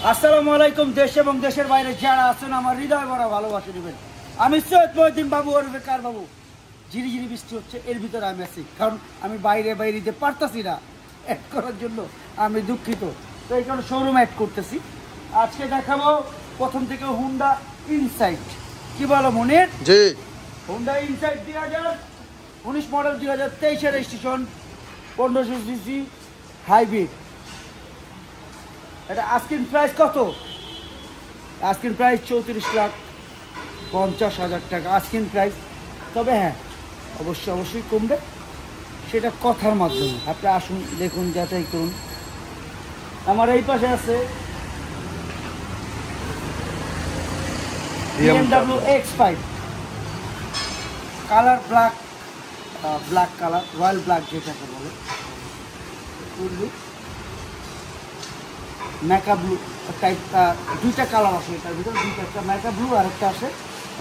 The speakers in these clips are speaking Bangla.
আসসালামু আলাইকুম। দেশ এবং দেশের বাইরে যারা আছেন আমার হৃদয় ভরা ভালোবাসা দিবেন। আমি সৈয়দ মহিউদ্দিন বাবু ওরফে কার বাবু। ঝিরিঝিরি বৃষ্টি হচ্ছে, এর ভিতরে আমি আছি, কারণ আমি বাইরে দিতে পারতাছি না অ্যাড করার জন্য। আমি দুঃখিত, তো এই কারণে শোরুম অ্যাড করতেছি। আজকে দেখাবো প্রথম থেকে হুন্ডা ইনসাইট। কি বলো মনির? জি, Honda Insight 2019 model, 2023 registration, 1500 CC hybrid. এটা আস্কিং প্রাইস কত? আস্কিং প্রাইস 34,50,000 টাকা আস্কিং প্রাইস। তবে হ্যাঁ, অবশ্যই কমবে, সেটা কথার মাধ্যমে। আপনি আসুন, দেখুন, যাচাই করুন। আমার এই পাশে আছে BMW X5 colour, black colour, royal black যেটাকে বলে, ম্যাকা ব্লু টাইপ। দুইটা কালার আছে এটার ভিতরে, দুইটা, একটা ম্যাকা ব্লু আর একটা আছে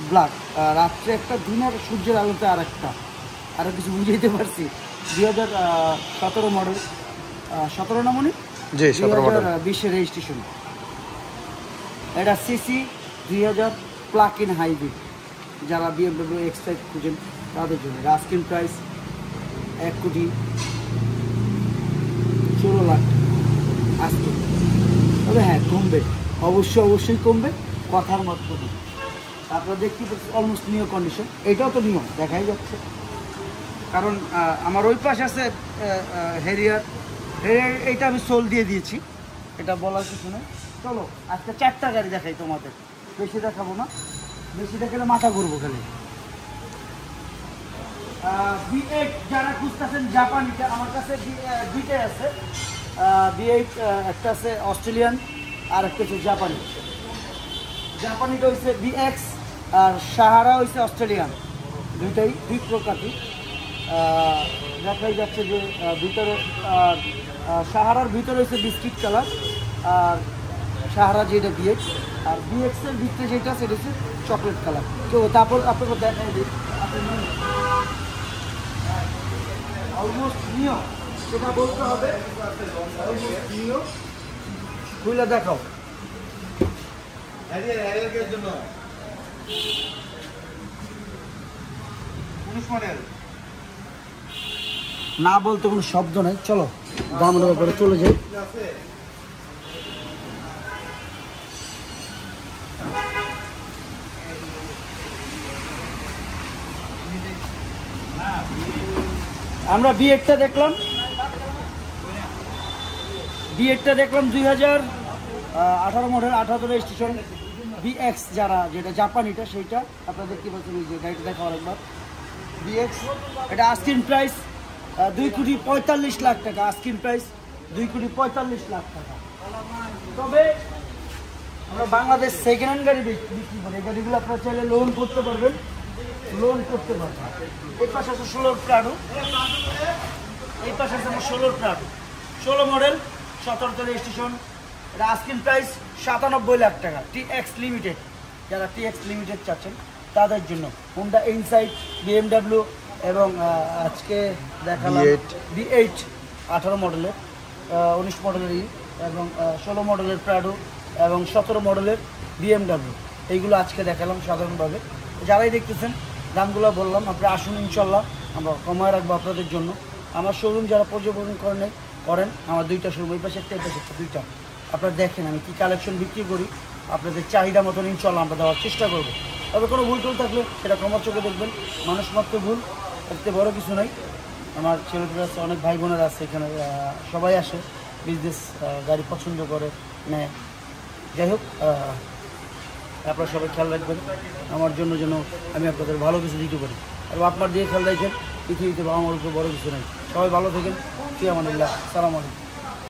ব্ল্যাক। রাত্রে একটা, দিনের সূর্যের আলোতে আর একটা। আরও কিছু বুঝাইতে পারছি। 2017 মডেল, 17 না মনে? 2020 রেজিস্ট্রেশন। এটা সিসি 2000 প্লাগ ইন হাইব্রিড। যারা BMW X5 খুঁজেন তাদের জন্য। আস্কিং প্রাইস 1,16,00,000 আজকে। তবে হ্যাঁ, কমবে, অবশ্যই কমবে কথার মাধ্যমে। আপনারা দেখতে পাচ্ছেন অলমোস্ট নিউ কন্ডিশন। এটাও তো নিয়ম দেখাই যাচ্ছে, কারণ আমার ওই পাশে আছে হেরিয়ার। এইটা আমি সোল দিয়ে দিয়েছি, এটা বলার কিছু নেই। চলো আজকে 4টা গাড়ি দেখাই তোমাদের, বেশি দেখাবো না, বেশি দেখালে মাথা ঘুরবো খালি। V8 যারা খুঁজতেছেন জাপানিটা, আমার কাছে দুইটাই আছে। V8 একটা আছে অস্ট্রেলিয়ান আর একটা হচ্ছে জাপানি। জাপানিটা হচ্ছে VX আর সাহারা হচ্ছে অস্ট্রেলিয়ান। দুইটাই দুই প্রকারই। দেখাই যাচ্ছে যে ভিতরে সাহারার ভিতরে হচ্ছে বিস্কিট কালার, আর সাহারা যেটা VX, আর VX এর ভিতরে যেটা সেটা হচ্ছে চকলেট কালার। তো তারপর আপনাকে দেখাই দিই, আপনি অলমোস্ট নিও, সেটা বলতে হবে। নিও খুলে দেখাও। না বলতে কোনো শব্দ নাই। চলো দামের ব্যাপারে চলে যাই। আমরা V8টা দেখলাম, 2018 মডেল, 18 রেজিস্ট্রেশন VX যারা, যেটা জাপানিটা সেইটা আপনারা দেখতে পাচ্ছেন। এই যে গাড়িটা দেখাও একবার, VX। এটা আস্কিং প্রাইস 2,45,00,000 টাকা। আস্কিং প্রাইস 2,45,00,000 টাকা। তবে আমরা বাংলাদেশ সেকেন্ড হ্যান্ড গাড়ি বিক্রি করি। এই গাড়িগুলো আপনারা চাইলে লোন করতে পারবেন। এই পাশে আছে 16 প্রাডো, এই পাশে আছে 16 প্রাডো, 16 মডেল, 17 রেজিস্ট্রেশন। এটা আস্কিং প্রাইস 97,00,000 টাকা। TX লিমিটেড, যারা TX লিমিটেড চাচ্ছেন তাদের জন্য। হুন্ডা ইনসাইট, BMW এবং আজকে দেখালাম V8 18 মডেলের, 19 মডেলেরই এবং 16 মডেলের প্রাডো এবং 17 মডেলের BMW। এইগুলো আজকে দেখালাম সাধারণভাবে। যারাই দেখতেছেন দামগুলো বললাম, আপনারা আসুন, ইনশাল্লাহ আমরা কমায় রাখবো আপনাদের জন্য। আমার শোরুম যারা পর্যবেক্ষণ করেন, আমার দুইটা শোরুম, এই পাশে একটা, এই পাশে একটা, দুইটা। আপনারা দেখেন আমি কী কালেকশন বিক্রি করি, আপনাদের চাহিদা মতন ইনশাল্লাহ আমরা দেওয়ার চেষ্টা করবো। তবে কোনো ভুল টুল থাকলে সেটা ক্ষমার চোখে দেখবেন। মানুষ মাত্র ভুল, এতে বড় কিছু নাই। আমার ছেলেদের আছে, অনেক ভাই বোনেরা আছে এখানে, সবাই আসে, বিজনেস গাড়ি পছন্দ করে নেয়। যাই হোক, আপনারা সবাই খেয়াল রাখবেন আমার জন্য, যেন আমি আপনাদের ভালো কিছু দিতে পারি। আর আপনার দিয়ে খেয়াল রাখবেন, পৃথিবীতে আমার উপর বড় কিছু নেই। সবাই ভালো থাকেন। ফি আমানিল্লাহ। আসসালামু আলাইকুম।